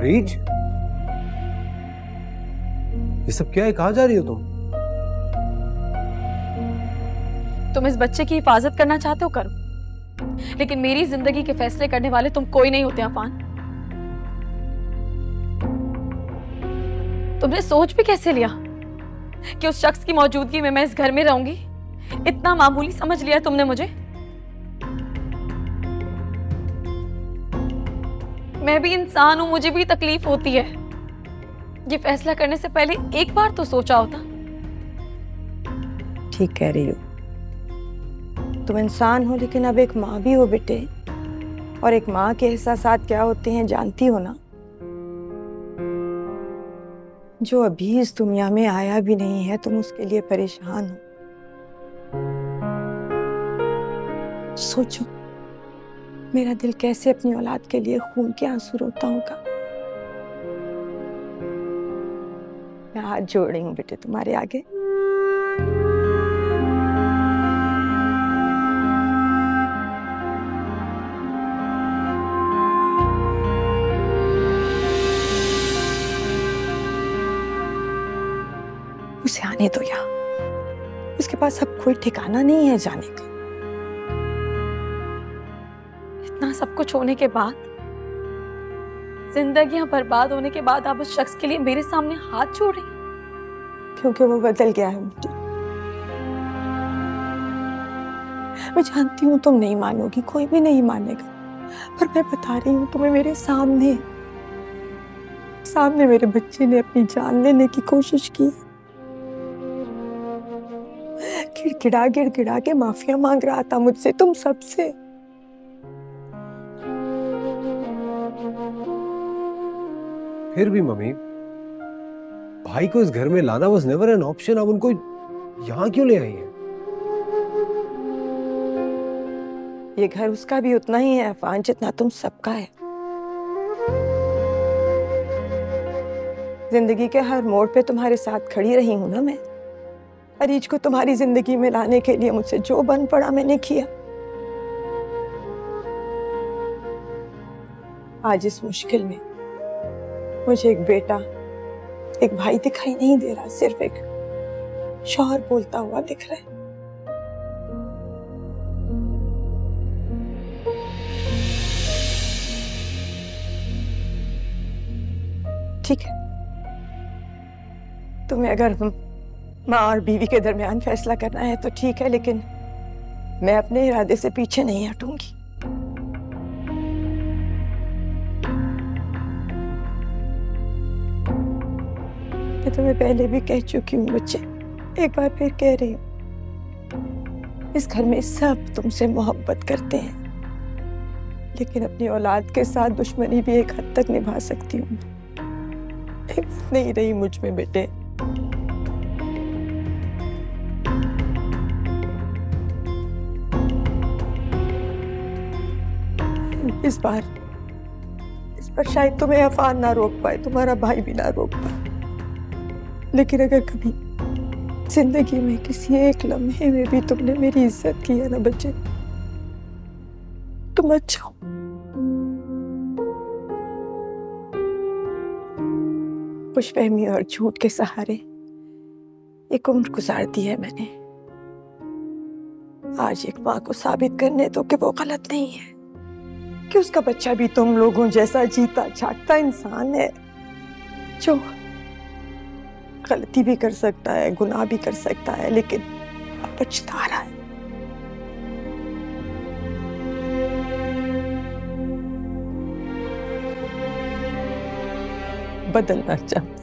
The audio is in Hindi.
अरीज, ये सब क्या है? कहाँ जा रही हो तुम? तुम इस बच्चे की हिफाजत करना चाहते हो, करो, लेकिन मेरी जिंदगी के फैसले करने वाले तुम कोई नहीं होते अफान। तुमने सोच भी कैसे लिया कि उस शख्स की मौजूदगी में मैं इस घर में रहूंगी? इतना मामूली समझ लिया तुमने मुझे? मैं भी इंसान हूं, मुझे भी तकलीफ होती है। ये फैसला करने से पहले एक बार तो सोचा होता। ठीक कह रही हो, तुम इंसान हो लेकिन अब एक माँ भी हो बेटे, और एक माँ के एहसासात क्या होते हैं जानती हो ना। जो अभी इस दुनिया में आया भी नहीं है, तुम उसके लिए परेशान हो। सोचो मेरा दिल कैसे अपनी औलाद के लिए खून के आंसू रोता होगा। मैं हाथ जोड़ रही हूँ बेटे तुम्हारे आगे। उसे आने दो यहाँ, उसके पास अब कोई ठिकाना नहीं है जाने का। इतना सब कुछ होने के बाद, जिंदगियां बर्बाद होने के बाद, आप उस शख्स के लिए मेरे सामने हाथ जोड़ रही हैं? क्योंकि वो बदल गया है बेटी। मैं जानती हूँ तुम नहीं मानोगी, कोई भी नहीं मानेगा, पर मैं बता रही हूँ तुम्हें, मेरे सामने मेरे बच्चे ने अपनी जान लेने की कोशिश की। गिड़गिड़ा के माफिया मांग रहा था मुझसे, तुम सबसे। फिर भी मम्मी, भाई को इस घर में लाना वाज नेवर एन ऑप्शन। अब उनको यहाँ क्यों ले आई है? ये घर उसका भी उतना ही है अफान, जितना तुम सबका है। जिंदगी के हर मोड़ पे तुम्हारे साथ खड़ी रही हूं ना मैं। अरीज को तुम्हारी जिंदगी में लाने के लिए मुझसे जो बन पड़ा मैंने किया। आज इस मुश्किल में मुझे एक बेटा, एक भाई दिखाई नहीं दे रहा, सिर्फ एक शौहर बोलता हुआ दिख रहा है। ठीक है, तुम्हें अगर माँ और बीवी के दरमियान फैसला करना है तो ठीक है, लेकिन मैं अपने इरादे से पीछे नहीं हटूंगी। मैं तुम्हें पहले भी कह चुकी हूँ बच्चे, एक बार फिर कह रही हूँ, इस घर में सब तुमसे मोहब्बत करते हैं, लेकिन अपनी औलाद के साथ दुश्मनी भी एक हद तक निभा सकती हूँ। हिम्मत नहीं रही मुझ में बेटे। इस बार शायद तुम्हें अफान ना रोक पाए, तुम्हारा भाई भी ना रोक पाए, लेकिन अगर कभी जिंदगी में किसी एक लम्हे में भी तुमने मेरी इज्जत की है ना बच्चे, तुम मत जाओ। खुशफहमी और झूठ के सहारे एक उम्र गुजार दी है मैंने। आज एक माँ को साबित करने दो कि वो गलत नहीं है, कि उसका बच्चा भी तुम लोगों जैसा जीता जागता इंसान है, जो गलती भी कर सकता है, गुनाह भी कर सकता है, लेकिन अब पछता रहा है। बदलना चाहता